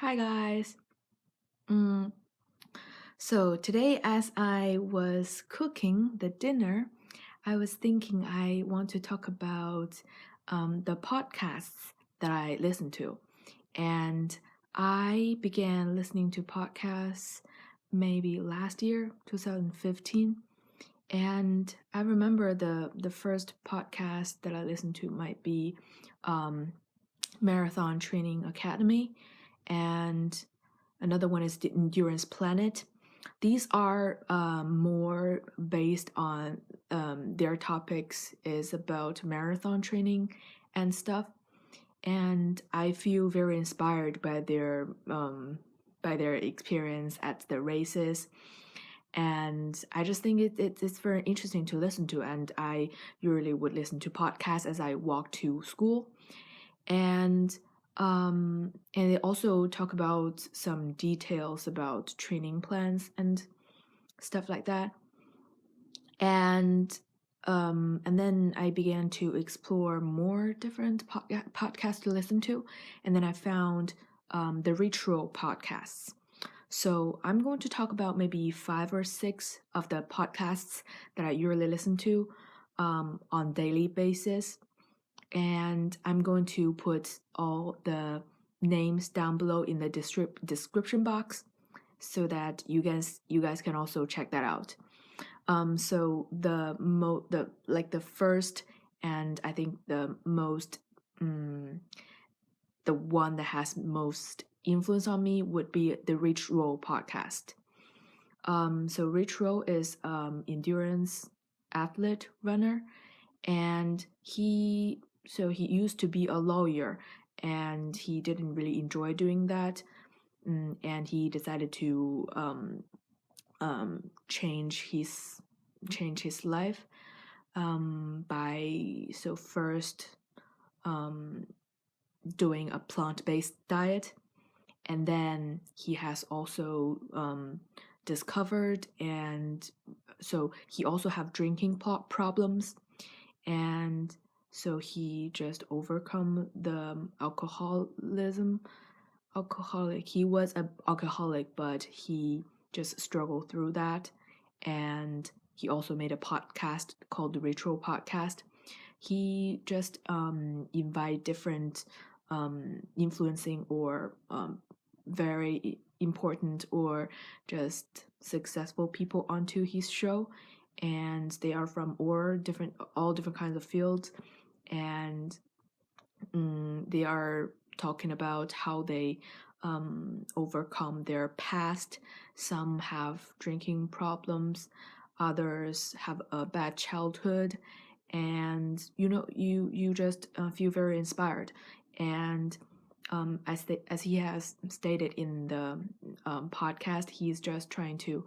Hi guys. Mm, so today, as I was cooking the dinner, I was thinking I want to talk about the podcasts that I listen to. And I began listening to podcasts maybe last year, 2015. And I remember the first podcast that I listened to might be um, Marathon Training Academy, and another one is the Endurance Planet. These are more based on their topics is about marathon training and stuff, and I feel very inspired by their experience at the races. And I just think it's very interesting to listen to. And I usually would listen to podcasts as I walk to school, and they also talk about some details about training plans and stuff like that. And then I began to explore more different podcasts to listen to, and then I found the retro podcasts. So I'm going to talk about maybe 5 or 6 of the podcasts that I usually listen to on daily basis, and I'm going to put all the names down below in the description box so that you guys can also check that out. So the first, and I think the one that has most influence on me would be the Rich Roll podcast. So Rich Roll is endurance athlete runner, and he used to be a lawyer, and he didn't really enjoy doing that, and he decided to change his life by first doing a plant-based diet, and then he has also discovered, and so he also have drinking problems, and so he just overcome the alcoholic. He was an alcoholic, but he just struggled through that, and he also made a podcast called the Retro Podcast. He just invite different influencing or very important or just successful people onto his show, and they are from all different kinds of fields, and they are talking about how they overcome their past. Some have drinking problems, others have a bad childhood, and you just feel very inspired. And as he has stated in the podcast, he's just trying to,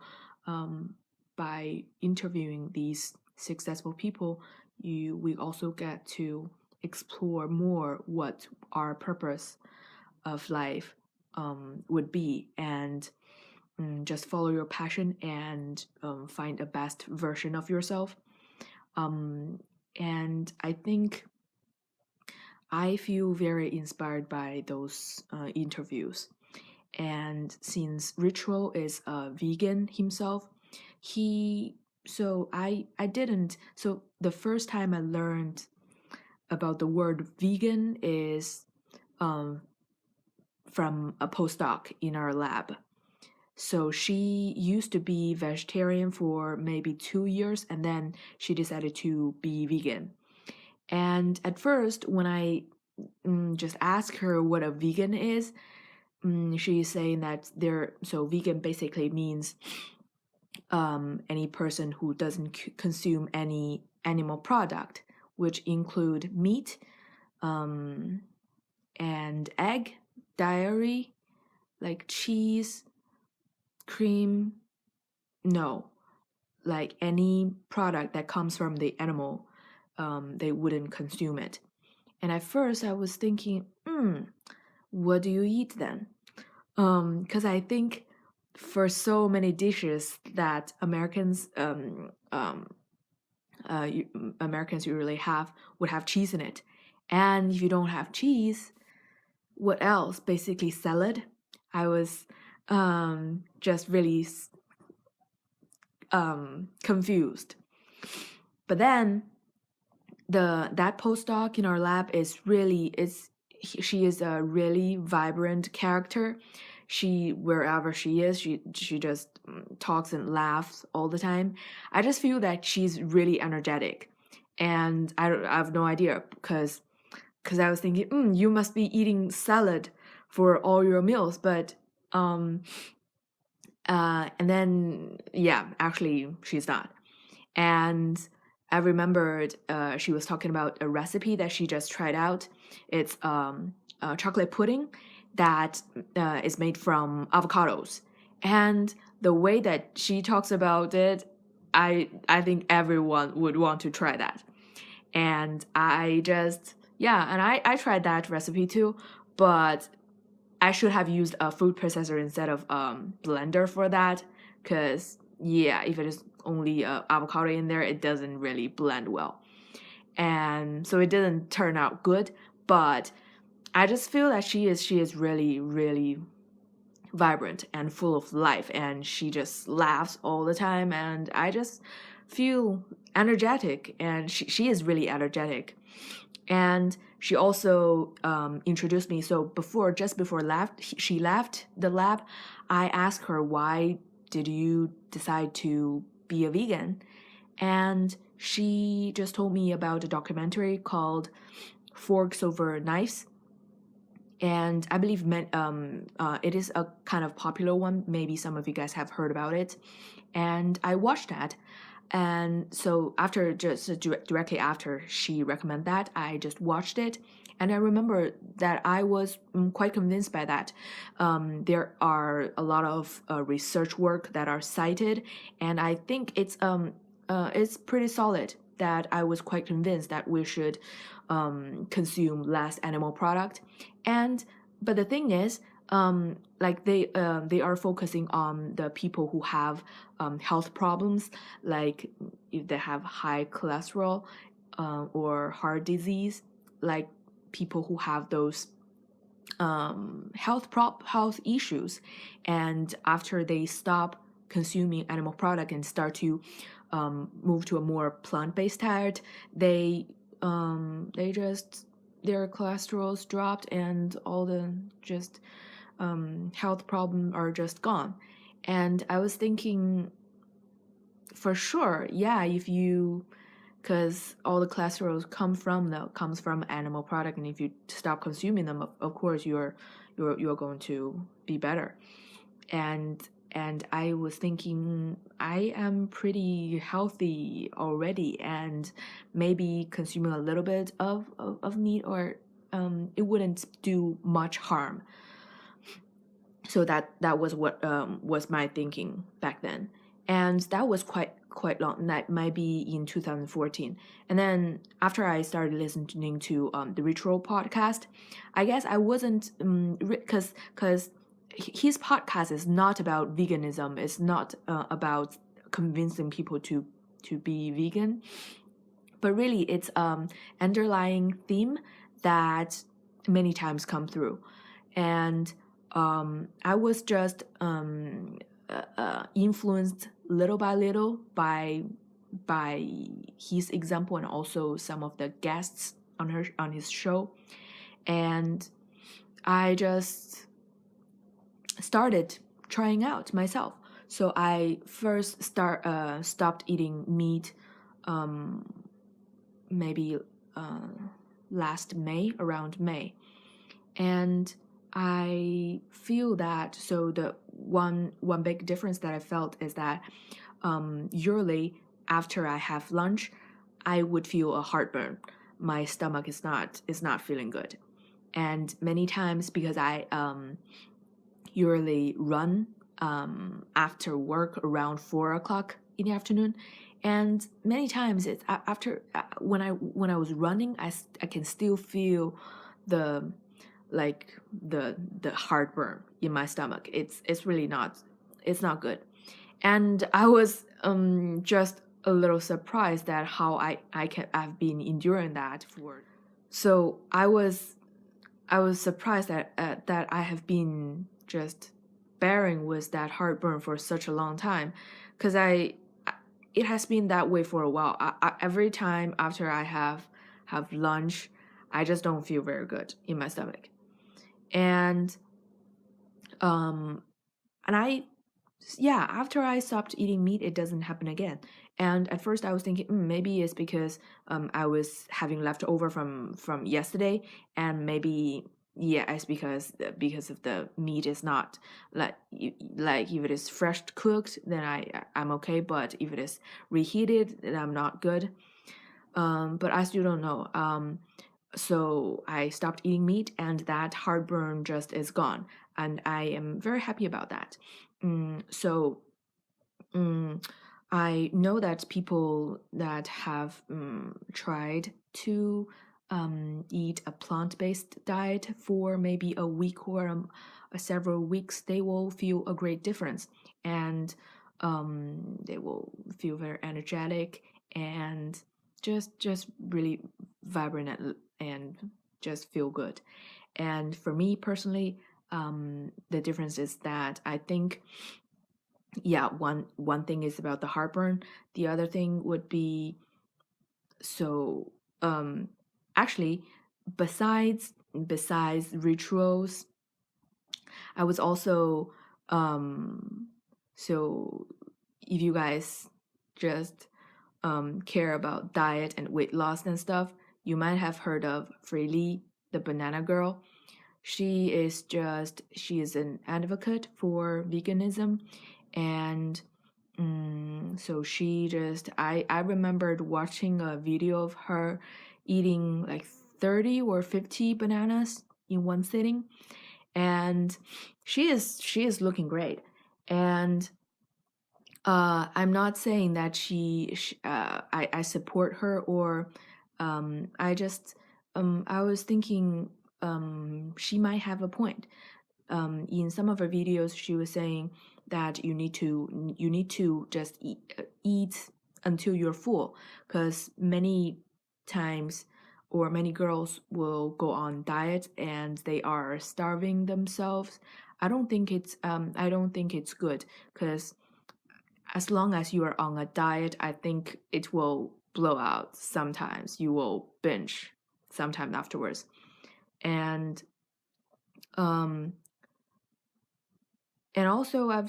by interviewing these successful people, we also get to explore more what our purpose of life would be, and just follow your passion and find a best version of yourself. And I think I feel very inspired by those interviews. And since Ritual is a vegan himself, he so I didn't so the first time I learned about the word vegan is um, from a postdoc in our lab. So she used to be vegetarian for maybe 2 years, and then she decided to be vegan. And at first, when I just asked her what a vegan is, she's saying that vegan basically means any person who doesn't consume any animal product, which include meat, and egg, dairy, like cheese, cream, no, like any product that comes from the animal, they wouldn't consume it. And at first I was thinking, what do you eat then? Because I think for so many dishes that Americans usually would have cheese in it. And if you don't have cheese, what else? Basically salad. I was just really confused. But then that postdoc in our lab she is a really vibrant character. She, wherever she is, she just talks and laughs all the time. I just feel that she's really energetic, and I have no idea because I was thinking, you must be eating salad for all your meals, but and then yeah, actually she's not. And I remembered she was talking about a recipe that she just tried out. It's chocolate pudding that is made from avocados. And the way that she talks about it, I think everyone would want to try that. And I tried that recipe too, but I should have used a food processor instead of blender for that, because yeah, if it is only avocado in there, it doesn't really blend well, and so it didn't turn out good. But I just feel that she is really really vibrant and full of life, and she just laughs all the time, and I just feel energetic, and she is really energetic. And she also introduced me. So just before she left the lab, I asked her, why did you decide to be a vegan? And she just told me about a documentary called Forks Over Knives. And I believe it is a kind of popular one. Maybe some of you guys have heard about it. And I watched that. And so directly after she recommended that, I just watched it. And I remember that I was quite convinced by that. There are a lot of research work that are cited, and I think it's pretty solid. That I was quite convinced that we should consume less animal product. But the thing is, like they are focusing on the people who have health problems, like if they have high cholesterol or heart disease, like people who have those health issues, and after they stop consuming animal product and start to move to a more plant-based diet, they just their cholesterol's dropped and all the just health problems are just gone. And I was thinking, for sure, yeah, if you because all the cholesterol comes from animal product, and if you stop consuming them, of course you're going to be better. And I was thinking, I am pretty healthy already, and maybe consuming a little bit of meat or it wouldn't do much harm. So that was what was my thinking back then, and that was quite long. That might be in 2014. And then after I started listening to the Ritual podcast, I guess I wasn't because his podcast is not about veganism. It's not about convincing people to be vegan, but really it's underlying theme that many times come through. And I was just influenced little by little by his example, and also some of the guests on his show. And I just started trying out myself. So I first stopped eating meat maybe last May, around May. And I feel that, so the one big difference that I felt is that usually after I have lunch, I would feel a heartburn. My stomach is not feeling good. And many times, because I usually run after work around 4 o'clock in the afternoon, and many times it's after when I was running, I can still feel the the heartburn in my stomach. It's really not good. And I was just a little surprised at how I've been enduring that for. So I was surprised that I have been just bearing with that heartburn for such a long time, because it has been that way for a while. Every time after I have lunch, I just don't feel very good in my stomach, and um and I yeah, after I stopped eating meat, it doesn't happen again. And at first, I was thinking, maybe it's because I was having leftover from yesterday, and maybe yeah, it's because of the meat is not like if it is fresh cooked, then I'm okay. But if it is reheated, then I'm not good. But I still don't know. So I stopped eating meat, and that heartburn just is gone, and I am very happy about that. So I know that people that have tried to eat a plant-based diet for maybe a week or several weeks, they will feel a great difference, and they will feel very energetic and just really vibrant and just feel good. And for me personally, the difference is that I think, yeah, one thing is about the heartburn. The other thing would be, so actually, besides rituals, I was also so if you guys just care about diet and weight loss and stuff, you might have heard of Freely, the banana girl. She is an advocate for veganism, and so I remembered watching a video of her eating like 30 or 50 bananas in one sitting, and she is looking great. And I'm not saying that I support her, or I was thinking she might have a point. In some of her videos, she was saying that you need to just eat until you're full, because many times, or many girls will go on diet and they are starving themselves. I don't think it's good, because as long as you are on a diet, I think it will blow out sometimes. You will binge sometime afterwards. And um and also I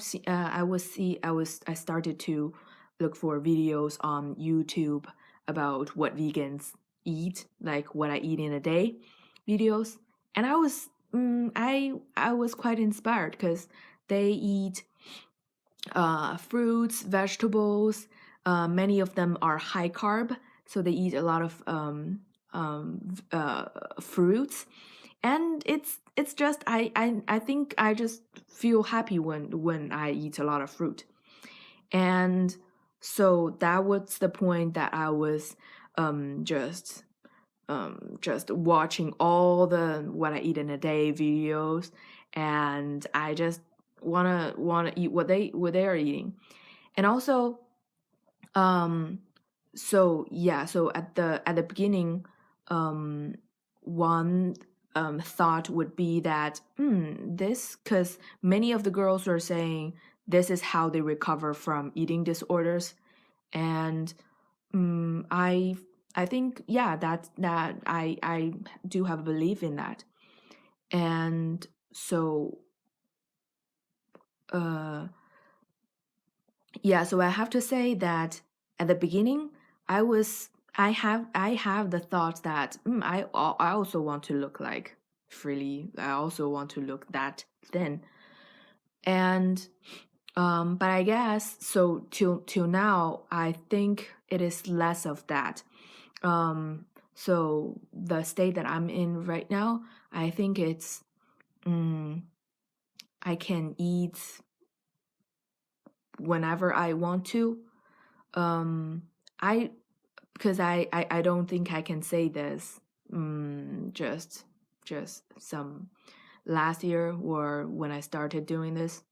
started to look for videos on YouTube about what vegans eat, like what I eat in a day videos. And I was quite inspired, because they eat fruits, vegetables. Many of them are high carb, so they eat a lot of fruits, and it's just I think I just feel happy when I eat a lot of fruit. And so that was the point that I was just watching all the what I eat in a day videos, and I just wanna eat what they are eating. And also so yeah, so at the beginning, one thought would be that this, because many of the girls are saying this is how they recover from eating disorders. And I think, yeah, that I do have a belief in that. And so yeah, so I have to say that at the beginning, I have the thought that I also want to look like Freely. I also want to look that thin. And but I guess so till now, I think it is less of that. So the state that I'm in right now, I think it's I can eat whenever I want to. I because I don't think I can say this just some last year or when I started doing this.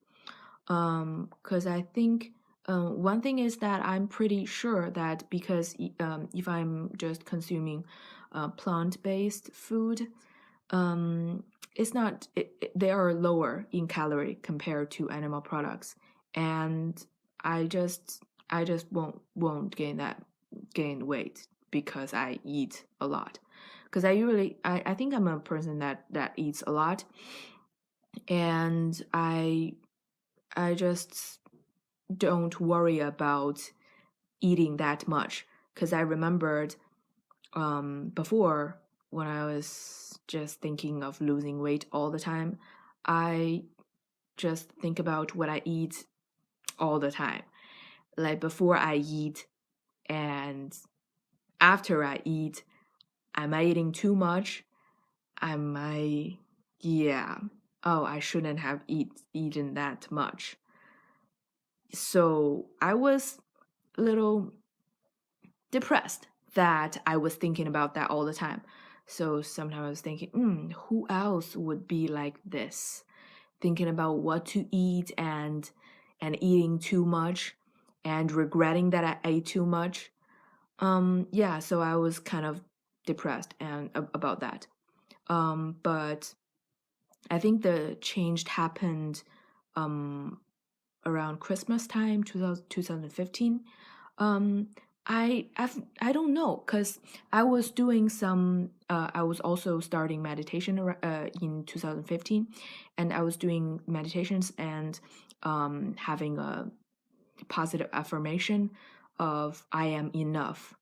Because I think one thing is that I'm pretty sure that because if I'm just consuming plant-based food, they are lower in calorie compared to animal products, and I just won't gain weight because I eat a lot. Because I think I'm a person that eats a lot, and I just don't worry about eating that much. Because I remembered before, when I was just thinking of losing weight all the time, I just think about what I eat all the time. Like before I eat and after I eat, am I eating too much? Am I, yeah. Oh, I shouldn't have eaten that much. So I was a little depressed that I was thinking about that all the time. So sometimes I was thinking, who else would be like this? Thinking about what to eat and eating too much and regretting that I ate too much. Yeah, so I was kind of depressed and about that. But I think the change happened um around Christmas time, 2015. Um, I don't know, because I was doing some. I was also starting meditation in 2015, and I was doing meditations and having a positive affirmation of I am enough.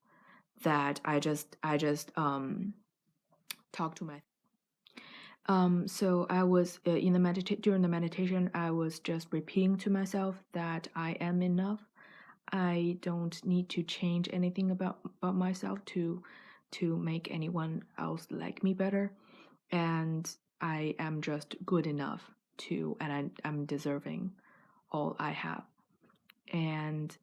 That I just talk to my. So I was in the during the meditation. I was just repeating to myself that I am enough. I don't need to change anything about myself to make anyone else like me better, and I am just good enough I'm deserving all I have. And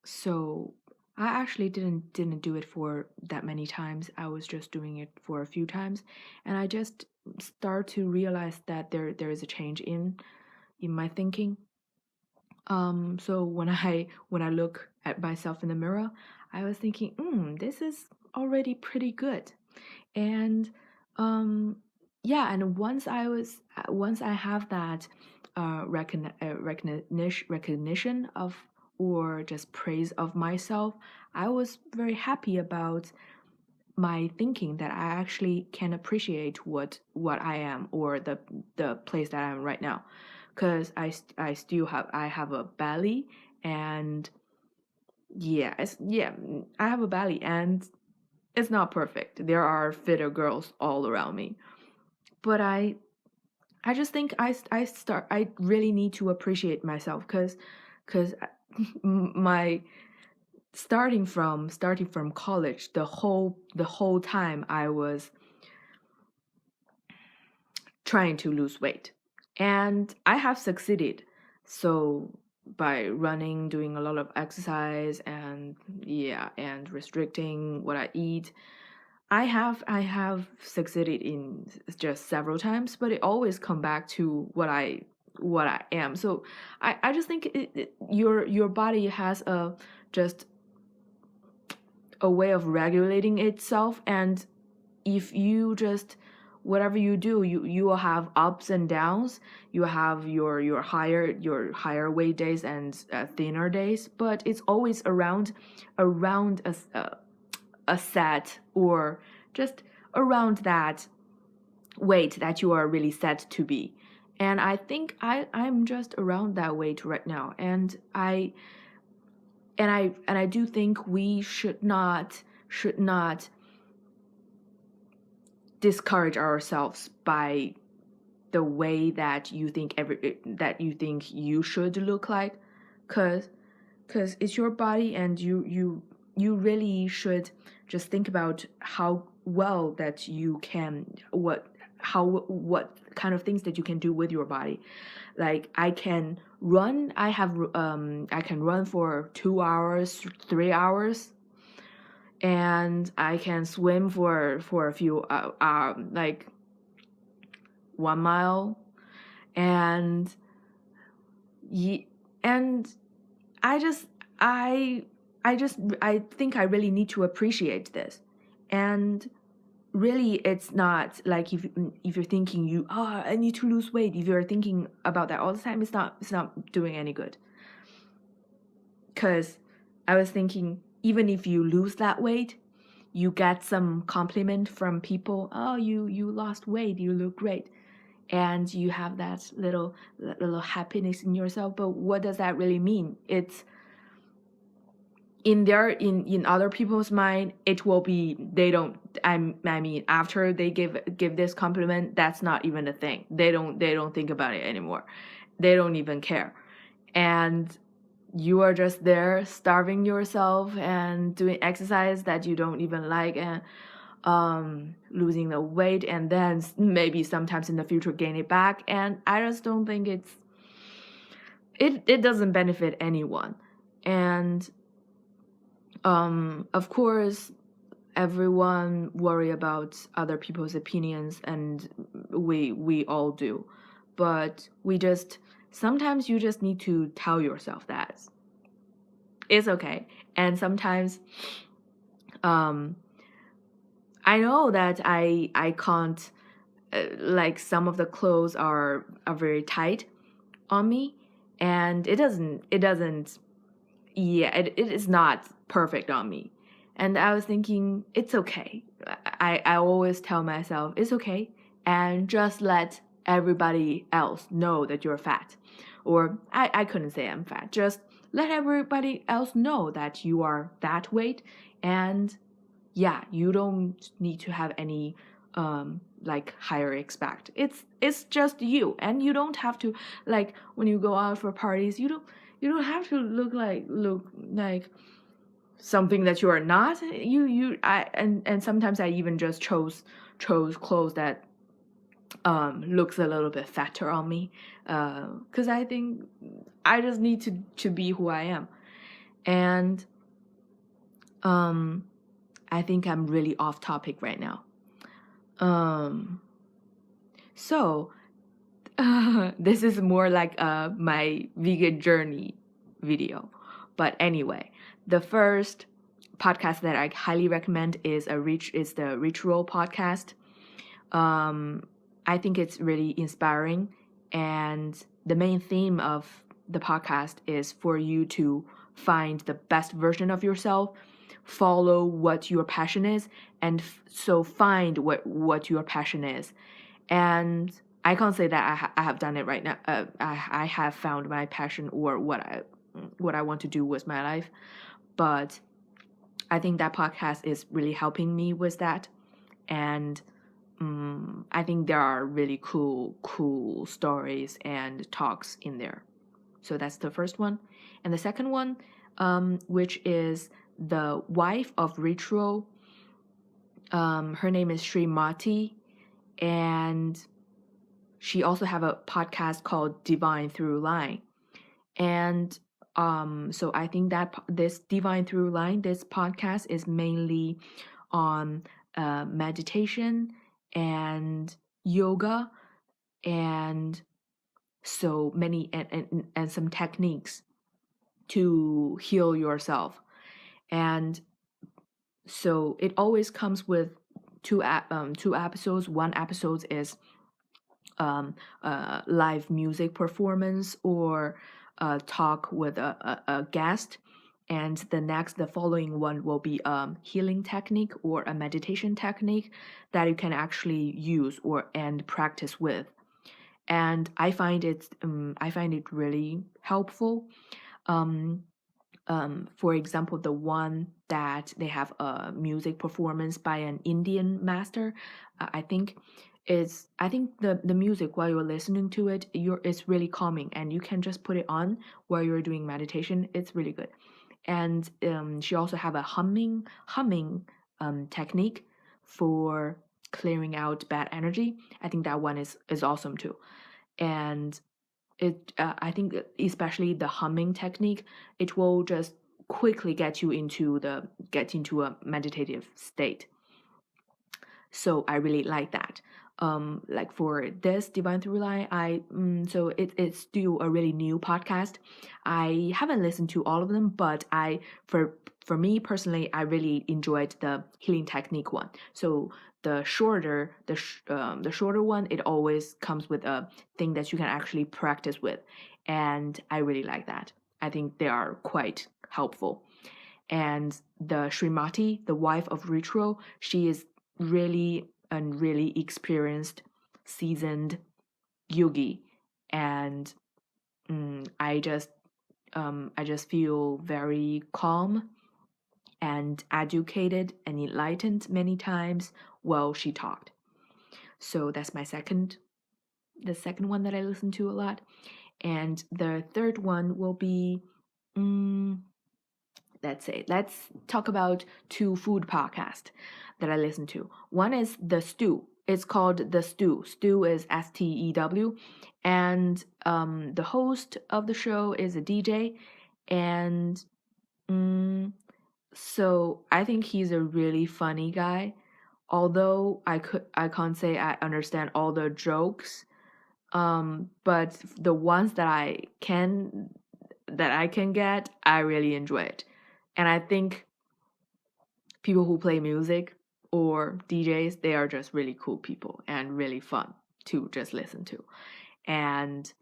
so I actually didn't do it for that many times. I was just doing it for a few times, and I just start to realize that there is a change in my thinking. So when I look at myself in the mirror, I was thinking, this is already pretty good. And yeah, and once I have that recognition of or just praise of myself, I was very happy about my thinking that I actually can appreciate what I am or the place that I am right now, because I still have a belly, and yeah, I have a belly, and it's not perfect. There are fitter girls all around me, but I just think I really need to appreciate myself, because my starting from college, the whole time I was trying to lose weight, and I have succeeded. So by running, doing a lot of exercise, and restricting what I eat, I have succeeded in just several times, but it always come back to what I am. So I just think your body has just a way of regulating itself, and if you just whatever you do, you will have ups and downs. You have your higher weight days and thinner days, but it's always around a set, or just around that weight that you are really set to be. And I think I'm just around that weight right now, and I do think we should not discourage ourselves by the way that you think you should look like, because it's your body, and you really should just think about how well that you can what kind of things that you can do with your body. Like I can run. I can run for 2 hours, 3 hours, and I can swim for a few like 1 mile, and and I just I I think I really need to appreciate this, and really it's not like if you're thinking I need to lose weight, if you're thinking about that all the time, it's not doing any good. Because I was thinking, even if you lose that weight, you get some compliment from people. Oh, you lost weight, you look great, and you have that little happiness in yourself. But what does that really mean? It's in other people's mind, it will be they don't. I mean, after they give this compliment, that's not even a thing. They don't think about it anymore. They don't even care, and you are just there starving yourself and doing exercise that you don't even like, and losing the weight, and then maybe sometimes in the future gain it back. And I just don't think it doesn't benefit anyone. And of course everyone worry about other people's opinions, and we all do, but sometimes you just need to tell yourself that it's okay. And sometimes I know that I can't, like some of the clothes are very tight on me, and it doesn't yeah, it is not perfect on me. And I was thinking, it's okay. I always tell myself, it's okay. And just let everybody else know that you're fat. Or I couldn't say I'm fat. Just let everybody else know that you are that weight. And yeah, you don't need to have any like higher expect. It's just you. And you don't have to, like when you go out for parties, you don't have to look like something that you are not. And sometimes I even just chose clothes that looks a little bit fatter on me, because I think I just need to be who I am. And I think I'm really off topic right now. So this is more like my vegan journey video. But anyway, the first podcast that I highly recommend is the Ritual podcast. I think it's really inspiring, and the main theme of the podcast is for you to find the best version of yourself, follow what your passion is, and so find what your passion is. And I can't say that I have done it right now. I have found my passion, or what I want to do with my life, but I think that podcast is really helping me with that. And I think there are really cool stories and talks in there. So that's the first one. And the second one, which is the wife of Ritual. Her name is Srimati, and she also have a podcast called Divine Through Line. And so I think that this Divine Through Line, this podcast is mainly on meditation and yoga, and so many and some techniques to heal yourself. And so it always comes with two episodes. One episode is live music performance or talk with a guest, and the following one will be a healing technique or a meditation technique that you can actually use and practice with. And I find it really helpful. For example, the one that they have a music performance by an Indian master, I think the music while you're listening to it, it's really calming, and you can just put it on while you're doing meditation. It's really good. And she also have a humming technique for clearing out bad energy. I think that one is awesome too. And I think especially the humming technique, it will just quickly get into a meditative state. So I really like that. Like for this Divine Through Line, so it's still a really new podcast. I haven't listened to all of them, but for me personally, I really enjoyed the healing technique one. So the shorter one, it always comes with a thing that you can actually practice with, and I really like that. I think they are quite helpful. And the Srimati, the wife of Ritual, she is really experienced, seasoned yogi, and I just feel very calm and educated and enlightened many times while she talked. So that's the second one that I listen to a lot. And the third one will be, let's talk about two food podcasts that I listen to. One is The Stew. It's called The Stew. Stew is Stew, and the host of the show is a DJ, and so I think he's a really funny guy. Although I can't say I understand all the jokes, but the ones that I can get, I really enjoy it. And I think people who play music or DJs, they are just really cool people and really fun to just listen to. And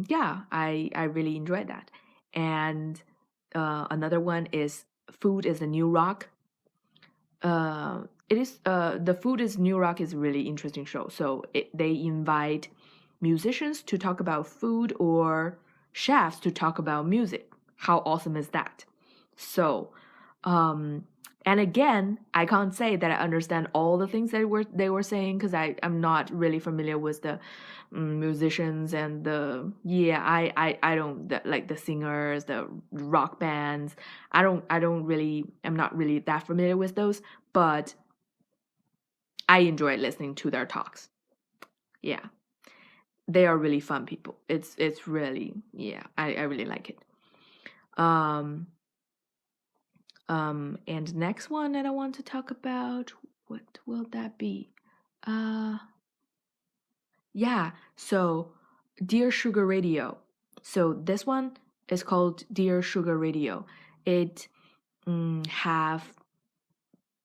yeah, I really enjoyed that. And another one is Food is the New Rock. It is The Food is New Rock is a really interesting show. So they invite musicians to talk about food or chefs to talk about music. How awesome is that? So, and again, I can't say that I understand all the things that they were saying because I'm not really familiar with the musicians and I don't like the singers, the rock bands. I'm not really that familiar with those, but I enjoy listening to their talks. Yeah, they are really fun people. It's really, yeah, I really like it. And next one that I want to talk about, what will that be? Yeah, so Dear Sugar Radio. So this one is called Dear Sugar Radio. It have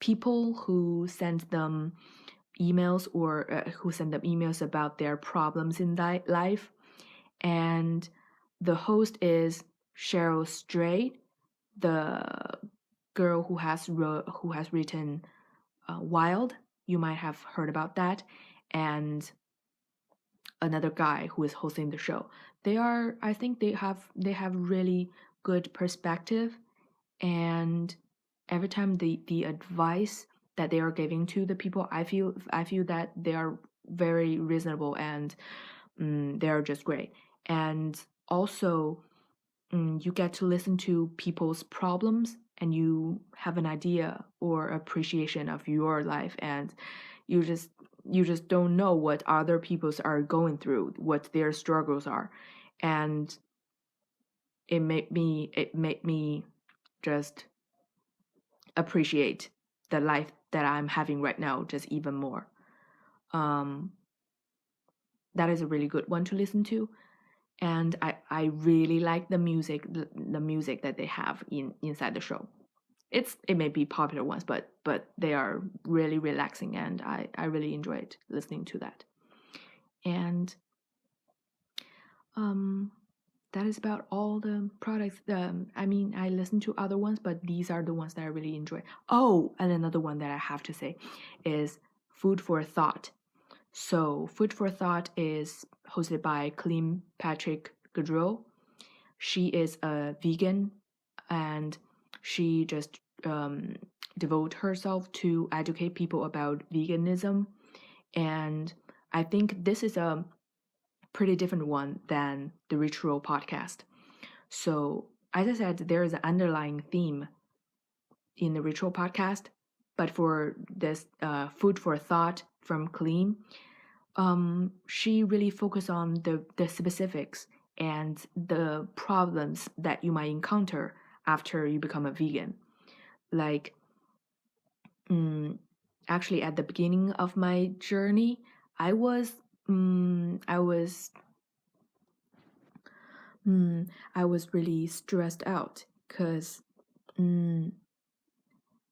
people who send them emails or who send them emails about their problems in life, and the host is Cheryl Strait, the girl who has written Wild. You might have heard about that, and another guy who is hosting the show. I think they have really good perspective, and every time the advice that they are giving to the people, I feel that they are very reasonable, and they are just great. And also, you get to listen to people's problems, and you have an idea or appreciation of your life, and you just don't know what other people's are going through, what their struggles are, and it made me just appreciate the life that I'm having right now just even more. That is a really good one to listen to, and I really like the music that they have inside the show. It may be popular ones, but they are really relaxing, and I really enjoyed listening to that. And that is about all the products. I mean, I listen to other ones, but these are the ones that I really enjoy. Oh, and another one that I have to say is Food for Thought. So Food for Thought is hosted by Colleen Patrick Gaudreau. She is a vegan, and she just devote herself to educate people about veganism. And I think this is a pretty different one than the Ritual podcast. So, as I said, there is an underlying theme in the Ritual podcast, but for this Food for Thought from Colleen, she really focused on the specifics and the problems that you might encounter after you become a vegan. Like, actually, at the beginning of my journey, I was I was really stressed out because mm,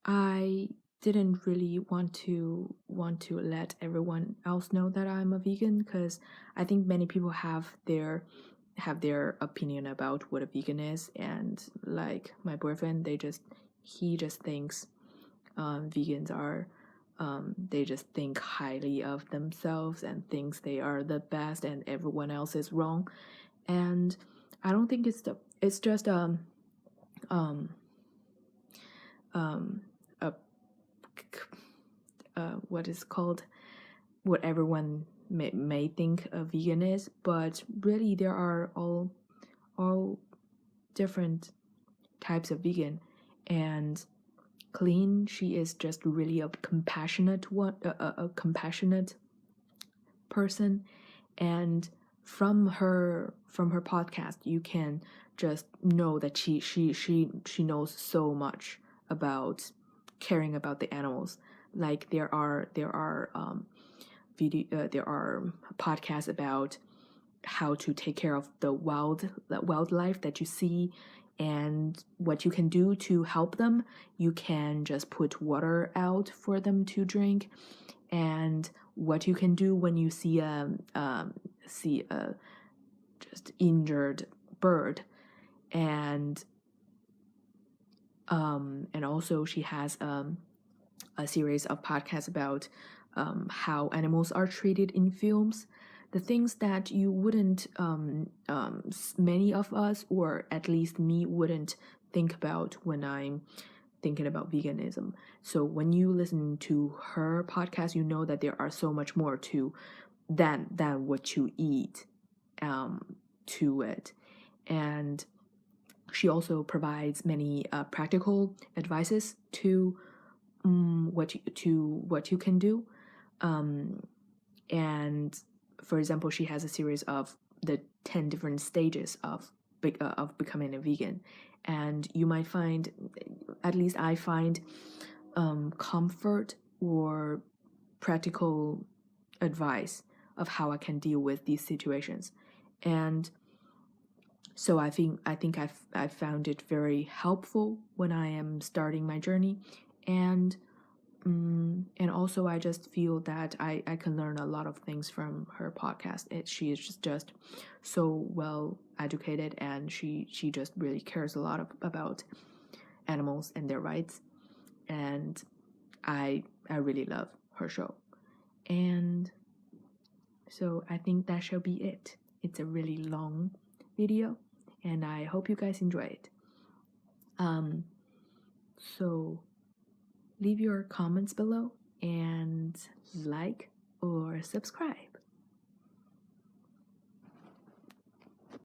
I didn't really want to let everyone else know that I'm a vegan, because I think many people have their opinion about what a vegan is. And like my boyfriend, he just thinks vegans are they just think highly of themselves and thinks they are the best and everyone else is wrong. And I don't think it's just um um a what is called, what everyone may think a vegan is, but really there are all different types of vegan. And Clean, she is just really a compassionate a compassionate person. And from her podcast, you can just know that she knows so much about caring about the animals. Like there are podcasts about how to take care of the wildlife that you see, and what you can do to help them. You can just put water out for them to drink, and what you can do when you see a just injured bird. And also she has a series of podcasts about how animals are treated in films, the things that you wouldn't many of us, or at least me, wouldn't think about when I'm thinking about veganism. So when you listen to her podcast, you know that there are so much more to than what you eat to it. And she also provides many practical advices to what you can do. And for example, she has a series of the 10 different stages of becoming a vegan. And you might find, at least I find, comfort or practical advice of how I can deal with these situations. And so I found it very helpful when I am starting my journey. And and also I just feel that I can learn a lot of things from her podcast. She is just so well educated, and she just really cares a lot about animals and their rights. And I really love her show. And so I think that shall be it. It's a really long video, and I hope you guys enjoy it. So leave your comments below and like or subscribe.